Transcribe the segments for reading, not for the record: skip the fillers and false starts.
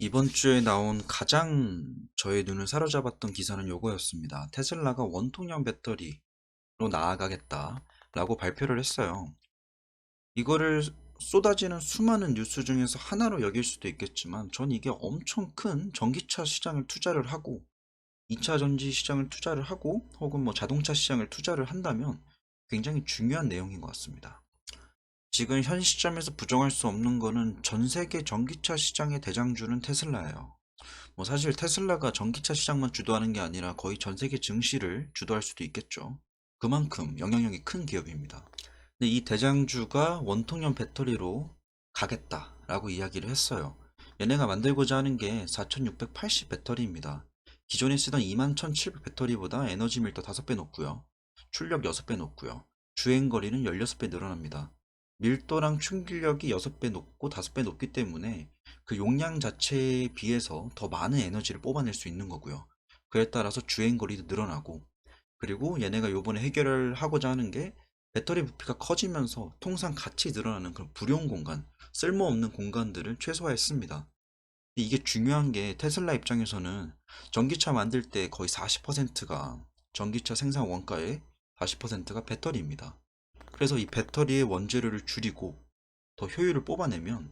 이번 주에 나온 가장 저의 눈을 사로잡았던 기사는 요거였습니다. 테슬라가 원통형 배터리로 나아가겠다라고 발표를 했어요. 이거를 쏟아지는 수많은 뉴스 중에서 하나로 여길 수도 있겠지만 전 이게 엄청 큰 전기차 시장을 투자를 하고 2차 전지 시장을 투자를 하고 혹은 뭐 자동차 시장을 투자를 한다면 굉장히 중요한 내용인 것 같습니다. 지금 현 시점에서 부정할 수 없는 거는 전 세계 전기차 시장의 대장주는 테슬라예요. 뭐 사실 테슬라가 전기차 시장만 주도하는 게 아니라 거의 전 세계 증시를 주도할 수도 있겠죠. 그만큼 영향력이 큰 기업입니다. 근데 이 대장주가 원통형 배터리로 가겠다라고 이야기를 했어요. 얘네가 만들고자 하는 게 4680 배터리입니다. 기존에 쓰던 21700 배터리보다 에너지 밀도 5배 높고요. 출력 6배 높고요. 주행거리는 16배 늘어납니다. 밀도랑 충기력이 6배 높고 5배 높기 때문에 그 용량 자체에 비해서 더 많은 에너지를 뽑아낼 수 있는 거고요. 그에 따라서 주행거리도 늘어나고, 그리고 얘네가 요번에 해결을 하고자 하는 게 배터리 부피가 커지면서 통상 같이 늘어나는 그런 불용 공간, 쓸모없는 공간들을 최소화했습니다. 이게 중요한 게 테슬라 입장에서는 전기차 만들 때 거의 40%가 전기차 생산 원가의 40%가 배터리입니다. 그래서 이 배터리의 원재료를 줄이고 더 효율을 뽑아내면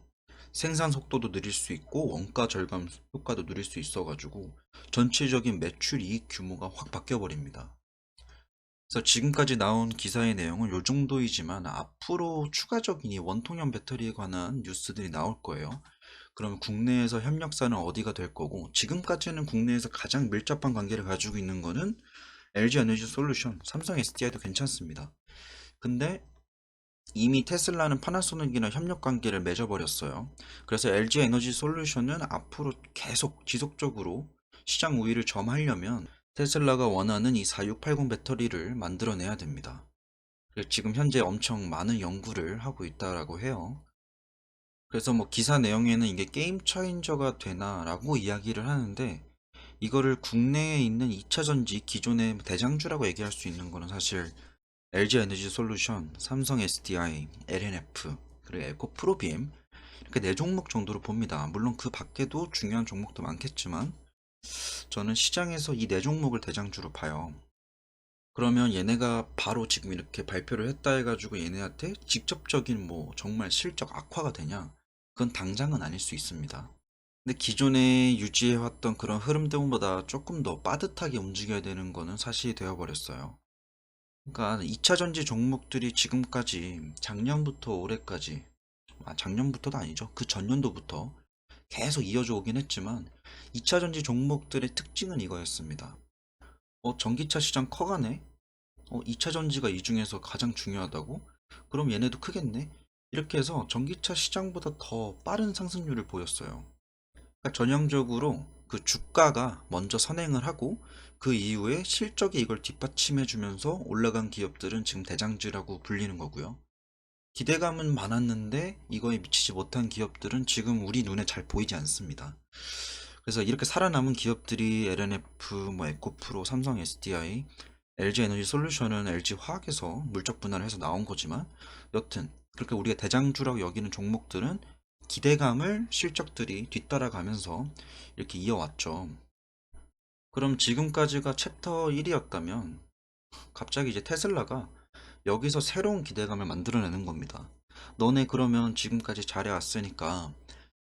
생산 속도도 느릴 수 있고 원가 절감 효과도 누릴 수 있어가지고 전체적인 매출 이익 규모가 확 바뀌어 버립니다. 그래서 지금까지 나온 기사의 내용은 요 정도이지만 앞으로 추가적인 이 원통형 배터리에 관한 뉴스들이 나올 거예요. 그러면 국내에서 협력사는 어디가 될 거고, 지금까지는 국내에서 가장 밀접한 관계를 가지고 있는 거는 LG 에너지 솔루션, 삼성 SDI도 괜찮습니다. 근데 이미 테슬라는 파나소닉이나 협력 관계를 맺어버렸어요. 그래서 LG 에너지 솔루션은 앞으로 계속 지속적으로 시장 우위를 점하려면 테슬라가 원하는 이 4680 배터리를 만들어내야 됩니다. 그래서 지금 현재 엄청 많은 연구를 하고 있다라고 해요. 그래서 뭐 기사 내용에는 이게 게임 차인저가 되나라고 이야기를 하는데, 이거를 국내에 있는 2차 전지 기존의 대장주라고 얘기할 수 있는 거는 사실 LG 에너지 솔루션, 삼성 SDI, LNF, 그리고 에코 프로비엠, 이렇게 네 종목 정도로 봅니다. 물론 그 밖에도 중요한 종목도 많겠지만 저는 시장에서 이 네 종목을 대장주로 봐요. 그러면 얘네가 바로 지금 이렇게 발표를 했다 해가지고 얘네한테 직접적인 뭐 정말 실적 악화가 되냐? 그건 당장은 아닐 수 있습니다. 근데 기존에 유지해왔던 그런 흐름들보다 조금 더 빠듯하게 움직여야 되는 거는 사실이 되어버렸어요. 그러니까 2차 전지 종목들이 지금까지 작년부터 올해까지, 작년부터도 아니죠. 그 전년도부터 계속 이어져 오긴 했지만 2차 전지 종목들의 특징은 이거였습니다. 전기차 시장 커가네? 2차 전지가 이 중에서 가장 중요하다고? 그럼 얘네도 크겠네? 이렇게 해서 전기차 시장보다 더 빠른 상승률을 보였어요. 그러니까 전형적으로 그 주가가 먼저 선행을 하고 그 이후에 실적이 이걸 뒷받침해 주면서 올라간 기업들은 지금 대장주라고 불리는 거고요. 기대감은 많았는데 이거에 미치지 못한 기업들은 지금 우리 눈에 잘 보이지 않습니다. 그래서 이렇게 살아남은 기업들이 LNF, 뭐 에코프로, 삼성 SDI, LG 에너지 솔루션은 LG 화학에서 물적 분할을 해서 나온 거지만, 여튼 그렇게 우리가 대장주라고 여기는 종목들은 기대감을 실적들이 뒤따라가면서 이렇게 이어왔죠. 그럼 지금까지가 챕터 1이었다면 갑자기 이제 테슬라가 여기서 새로운 기대감을 만들어내는 겁니다. 너네 그러면 지금까지 잘해왔으니까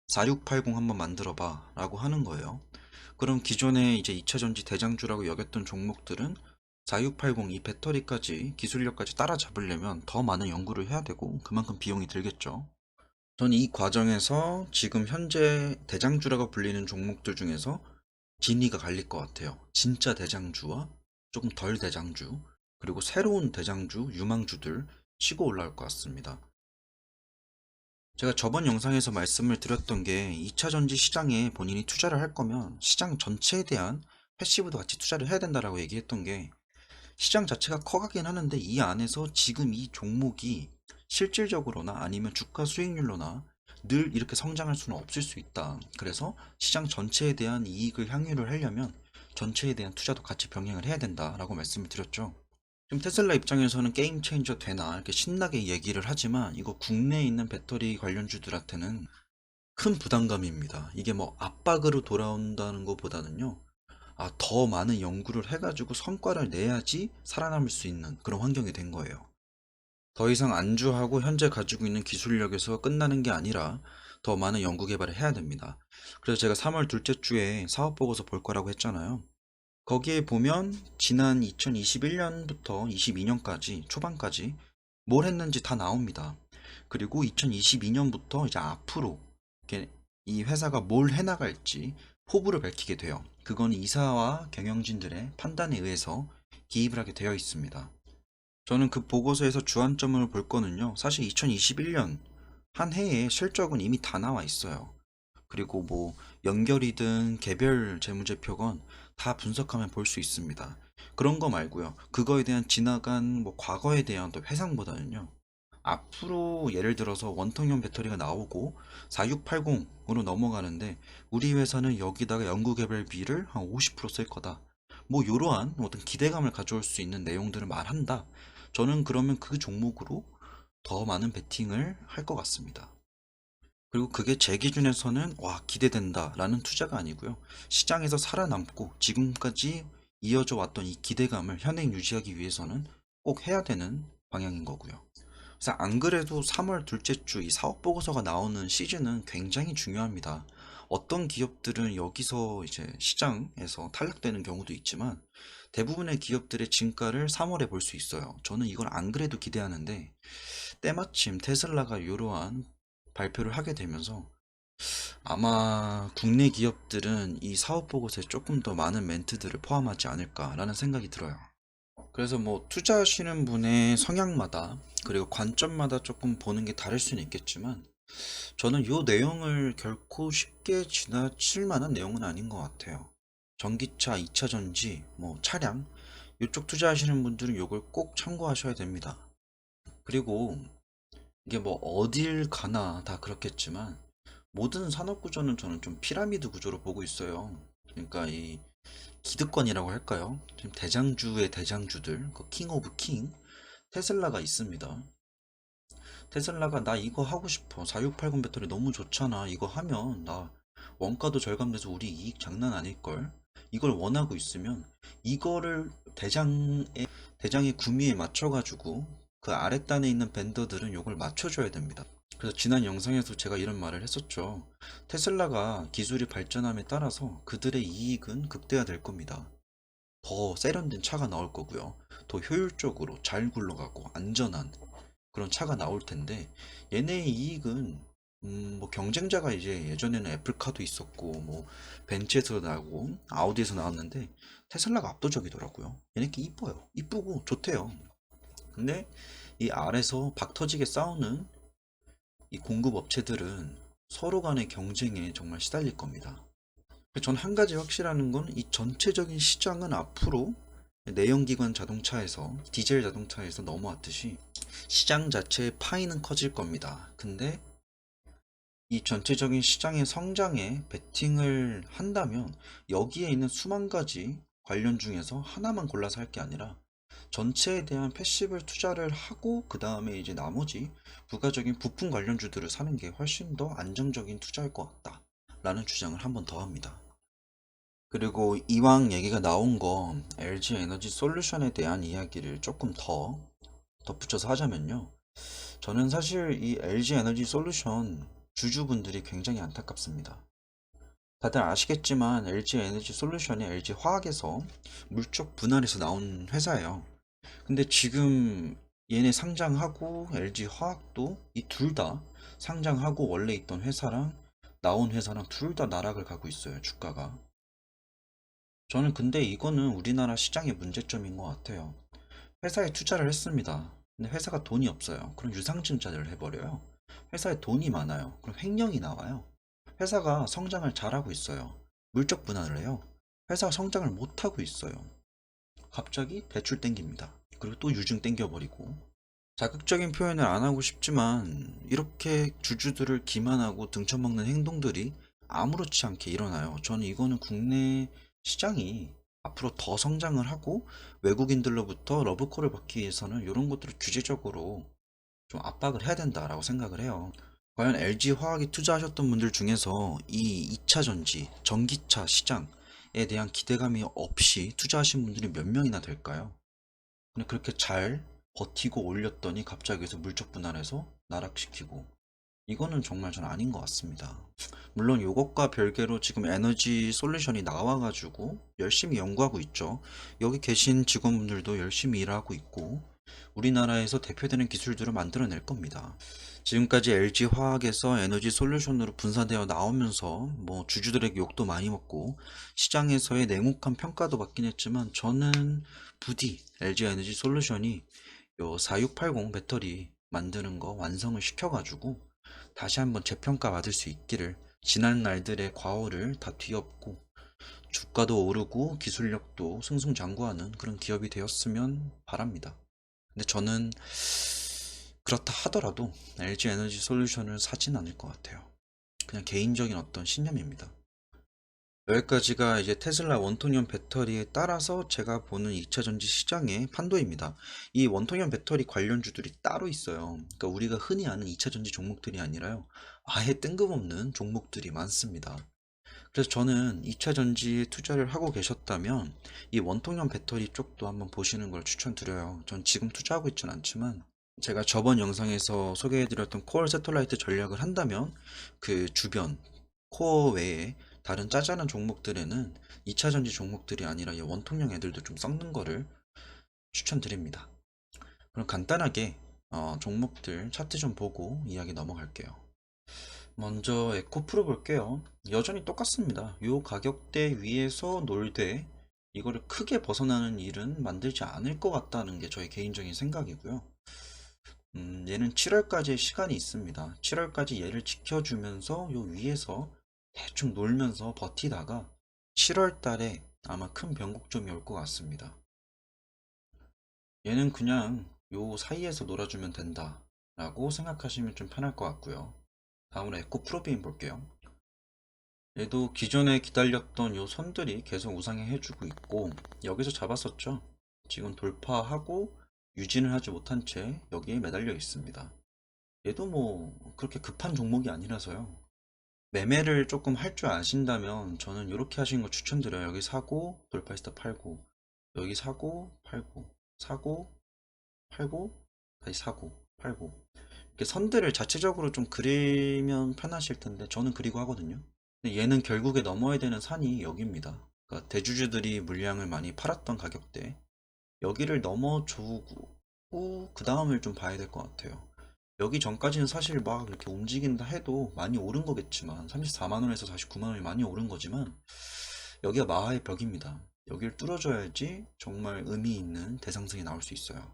4680 한번 만들어봐 라고 하는 거예요. 그럼 기존에 이제 2차 전지 대장주라고 여겼던 종목들은 4680 이 배터리까지 기술력까지 따라잡으려면 더 많은 연구를 해야 되고 그만큼 비용이 들겠죠. 전 이 과정에서 지금 현재 대장주라고 불리는 종목들 중에서 진위가 갈릴 것 같아요. 진짜 대장주와 조금 덜 대장주, 그리고 새로운 대장주, 유망주들 치고 올라올 것 같습니다. 제가 저번 영상에서 말씀을 드렸던 게 2차 전지 시장에 본인이 투자를 할 거면 시장 전체에 대한 패시브도 같이 투자를 해야 된다라고 얘기했던 게, 시장 자체가 커가긴 하는데 이 안에서 지금 이 종목이 실질적으로나 아니면 주가 수익률로나 늘 이렇게 성장할 수는 없을 수 있다. 그래서 시장 전체에 대한 이익을 향유를 하려면 전체에 대한 투자도 같이 병행을 해야 된다라고 말씀을 드렸죠. 지금 테슬라 입장에서는 게임 체인저 되나 이렇게 신나게 얘기를 하지만 이거 국내에 있는 배터리 관련주들한테는 큰 부담감입니다. 이게 뭐 압박으로 돌아온다는 것보다는요. 더 많은 연구를 해가지고 성과를 내야지 살아남을 수 있는 그런 환경이 된 거예요. 더 이상 안주하고 현재 가지고 있는 기술력에서 끝나는 게 아니라 더 많은 연구 개발을 해야 됩니다. 그래서 제가 3월 둘째 주에 사업 보고서 볼 거라고 했잖아요. 거기에 보면 지난 2021년부터 22년까지 초반까지 뭘 했는지 다 나옵니다. 그리고 2022년부터 이제 앞으로 이렇게 이 회사가 뭘 해나갈지 포부를 밝히게 돼요. 그건 이사와 경영진들의 판단에 의해서 기입을 하게 되어 있습니다. 저는 그 보고서에서 주안점을 볼 거는요. 사실 2021년 한 해의 실적은 이미 다 나와 있어요. 그리고 뭐 연결이든 개별 재무제표건 다 분석하면 볼 수 있습니다. 그런 거 말고요. 그거에 대한 지나간 뭐 과거에 대한 또 회상보다는요. 앞으로 예를 들어서 원통형 배터리가 나오고 4680으로 넘어가는데 우리 회사는 여기다가 연구개발비를 한 50%쓸 거다. 뭐 이러한 어떤 기대감을 가져올 수 있는 내용들을 말한다. 저는 그러면 그 종목으로 더 많은 베팅을 할 것 같습니다. 그리고 그게 제 기준에서는 와 기대된다 라는 투자가 아니고요. 시장에서 살아남고 지금까지 이어져 왔던 이 기대감을 현행 유지하기 위해서는 꼭 해야 되는 방향인 거고요. 그래서 안 그래도 3월 둘째 주 이 사업 보고서가 나오는 시즌은 굉장히 중요합니다. 어떤 기업들은 여기서 이제 시장에서 탈락되는 경우도 있지만 대부분의 기업들의 진가를 3월에 볼 수 있어요. 저는 이걸 안 그래도 기대하는데 때마침 테슬라가 이러한 발표를 하게 되면서 아마 국내 기업들은 이 사업 보고서에 조금 더 많은 멘트들을 포함하지 않을까라는 생각이 들어요. 그래서 뭐 투자하시는 분의 성향마다 그리고 관점마다 조금 보는 게 다를 수는 있겠지만 저는 이 내용을 결코 쉽게 지나칠 만한 내용은 아닌 것 같아요. 전기차, 2차 전지, 뭐 차량 이쪽 투자하시는 분들은 이걸 꼭 참고하셔야 됩니다. 그리고 이게 뭐 어딜 가나 다 그렇겠지만 모든 산업 구조는 저는 좀 피라미드 구조로 보고 있어요. 그러니까 이 기득권이라고 할까요? 지금 대장주의 대장주들, 그 킹 오브 킹, 테슬라가 있습니다. 테슬라가 나 이거 하고 싶어. 4680 배터리 너무 좋잖아. 이거 하면 나 원가도 절감돼서 우리 이익 장난 아닐걸? 이걸 원하고 있으면 이거를 대장의 구미에 맞춰가지고 그 아랫단에 있는 벤더들은 이걸 맞춰줘야 됩니다. 그래서 지난 영상에서 제가 이런 말을 했었죠. 테슬라가 기술이 발전함에 따라서 그들의 이익은 극대화될 겁니다. 더 세련된 차가 나올 거고요. 더 효율적으로 잘 굴러가고 안전한 그런 차가 나올 텐데 얘네의 이익은 뭐 경쟁자가 이제 예전에는 애플카도 있었고 뭐 벤츠에서 나오고 아우디에서 나왔는데 테슬라가 압도적이더라고요. 얘네끼 이뻐요. 이쁘고 좋대요. 근데 이 아래서 박 터지게 싸우는 이 공급 업체들은 서로 간의 경쟁에 정말 시달릴 겁니다. 전 한 가지 확실한 건 이 전체적인 시장은 앞으로 내연기관 자동차에서 디젤 자동차에서 넘어왔듯이 시장 자체의 파이는 커질 겁니다. 근데 이 전체적인 시장의 성장에 베팅을 한다면 여기에 있는 수만 가지 관련 중에서 하나만 골라서 할 게 아니라 전체에 대한 패시브 투자를 하고 그 다음에 이제 나머지 부가적인 부품 관련주들을 사는 게 훨씬 더 안정적인 투자일 것 같다 라는 주장을 한번 더 합니다. 그리고 이왕 얘기가 나온 거 LG 에너지 솔루션에 대한 이야기를 조금 더 덧붙여서 하자면요. 저는 사실 이 LG 에너지 솔루션 주주분들이 굉장히 안타깝습니다. 다들 아시겠지만 LG 에너지 솔루션이 LG 화학에서 물적 분할해서 나온 회사예요. 근데 지금 얘네 상장하고 LG 화학도 이 둘 다 상장하고 원래 있던 회사랑 나온 회사랑 둘 다 나락을 가고 있어요, 주가가. 저는 근데 이거는 우리나라 시장의 문제점인 것 같아요. 회사에 투자를 했습니다. 근데 회사가 돈이 없어요. 그럼 유상증자를 해버려요. 회사에 돈이 많아요. 그럼 횡령이 나와요. 회사가 성장을 잘하고 있어요. 물적 분할을 해요. 회사가 성장을 못하고 있어요. 갑자기 대출 땡깁니다. 그리고 또 유증 땡겨버리고. 자극적인 표현을 안 하고 싶지만 이렇게 주주들을 기만하고 등쳐먹는 행동들이 아무렇지 않게 일어나요. 저는 이거는 국내 시장이 앞으로 더 성장을 하고 외국인들로부터 러브콜을 받기 위해서는 이런 것들을 규제적으로 좀 압박을 해야 된다라고 생각을 해요. 과연 LG화학에 투자하셨던 분들 중에서 이 2차 전지, 전기차 시장에 대한 기대감이 없이 투자하신 분들이 몇 명이나 될까요? 근데 그렇게 잘 버티고 올렸더니 갑자기 여기서 물적 분할해서 나락시키고, 이거는 정말 전 아닌 것 같습니다. 물론 이것과 별개로 지금 에너지 솔루션이 나와가지고 열심히 연구하고 있죠. 여기 계신 직원분들도 열심히 일하고 있고 우리나라에서 대표되는 기술들을 만들어낼 겁니다. 지금까지 LG화학에서 에너지 솔루션으로 분사되어 나오면서 뭐 주주들에게 욕도 많이 먹고 시장에서의 냉혹한 평가도 받긴 했지만, 저는 부디 LG 에너지 솔루션이 요 4680 배터리 만드는 거 완성을 시켜가지고 다시 한번 재평가 받을 수 있기를, 지난 날들의 과오를 다 뒤엎고 주가도 오르고 기술력도 승승장구하는 그런 기업이 되었으면 바랍니다. 근데 저는 그렇다 하더라도 LG 에너지 솔루션을 사진 않을 것 같아요. 그냥 개인적인 어떤 신념입니다. 여기까지가 이제 테슬라 원통형 배터리에 따라서 제가 보는 2차 전지 시장의 판도입니다. 이 원통형 배터리 관련주들이 따로 있어요. 그러니까 우리가 흔히 아는 2차 전지 종목들이 아니라요, 아예 뜬금없는 종목들이 많습니다. 그래서 저는 2차 전지에 투자를 하고 계셨다면 이 원통형 배터리 쪽도 한번 보시는 걸 추천드려요. 전 지금 투자하고 있진 않지만, 제가 저번 영상에서 소개해드렸던 코어 새털라이트 전략을 한다면 그 주변 코어 외에 다른 짜잘한 종목들에는 2차 전지 종목들이 아니라 이 원통형 애들도 좀 섞는 거를 추천드립니다. 그럼 간단하게 종목들 차트 좀 보고 이야기 넘어갈게요. 먼저 에코프로 볼게요. 여전히 똑같습니다. 요 가격대 위에서 놀되 이거를 크게 벗어나는 일은 만들지 않을 것 같다는 게 저의 개인적인 생각이고요. 얘는 7월까지 시간이 있습니다. 7월까지 얘를 지켜주면서 요 위에서 대충 놀면서 버티다가 7월 달에 아마 큰 변곡점이 올 것 같습니다. 얘는 그냥 요 사이에서 놀아주면 된다 라고 생각하시면 좀 편할 것 같고요. 다음으로 에코 프로비인 볼게요. 얘도 기존에 기다렸던 요 선들이 계속 우상향 해주고 있고, 여기서 잡았었죠. 지금 돌파하고 유진을 하지 못한 채 여기에 매달려 있습니다. 얘도 뭐 그렇게 급한 종목이 아니라서요. 매매를 조금 할 줄 아신다면 저는 이렇게 하시는 거 추천드려요. 여기 사고 돌파했을 때 팔고, 여기 사고 팔고, 사고 팔고, 다시 사고 팔고, 이렇게 선들을 자체적으로 좀 그리면 편하실 텐데 저는 그리고 하거든요. 근데 얘는 결국에 넘어야 되는 산이 여기입니다. 그러니까 대주주들이 물량을 많이 팔았던 가격대, 여기를 넘어주고 그 다음을 좀 봐야 될 것 같아요. 여기 전까지는 사실 막 이렇게 움직인다 해도 많이 오른 거겠지만, 34만원에서 49만원이 많이 오른 거지만 여기가 마하의 벽입니다. 여기를 뚫어줘야지 정말 의미 있는 대상승이 나올 수 있어요.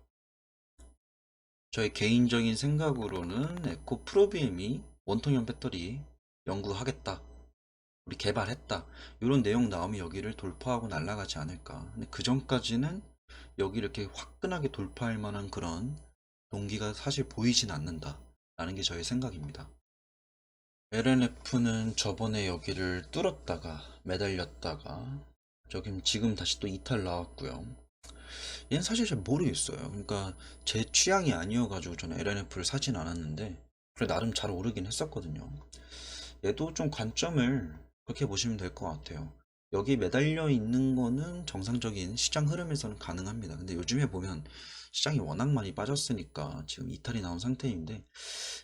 저의 개인적인 생각으로는 에코 프로비엠이 원통형 배터리 연구하겠다, 우리 개발했다, 이런 내용 나오면 여기를 돌파하고 날아가지 않을까. 근데 그 전까지는 여기 이렇게 화끈하게 돌파할 만한 그런 동기가 사실 보이진 않는다 라는 게 저의 생각입니다. LNF는 저번에 여기를 뚫었다가 매달렸다가 지금 다시 또 이탈 나왔고요. 얘는 사실 잘 모르겠어요. 그러니까 제 취향이 아니어가지고 저는 LNF를 사진 않았는데, 그래 나름 잘 오르긴 했었거든요. 얘도 좀 관점을 그렇게 보시면 될 것 같아요. 여기 매달려 있는 거는 정상적인 시장 흐름에서는 가능합니다. 근데 요즘에 보면 시장이 워낙 많이 빠졌으니까 지금 이탈이 나온 상태인데,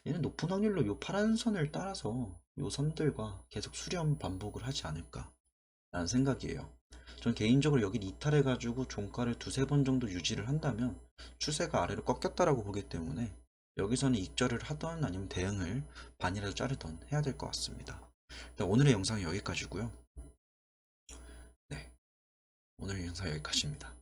얘는 높은 확률로 요 파란 선을 따라서 요 선들과 계속 수렴 반복을 하지 않을까 라는 생각이에요. 전 개인적으로 여기 이탈해가지고 종가를 두세 번 정도 유지를 한다면 추세가 아래로 꺾였다라고 보기 때문에 여기서는 익절을 하던 아니면 대응을 반이라도 자르던 해야 될 것 같습니다. 일단 오늘의 영상은 여기까지고요. 네, 오늘 영상 여기까지입니다.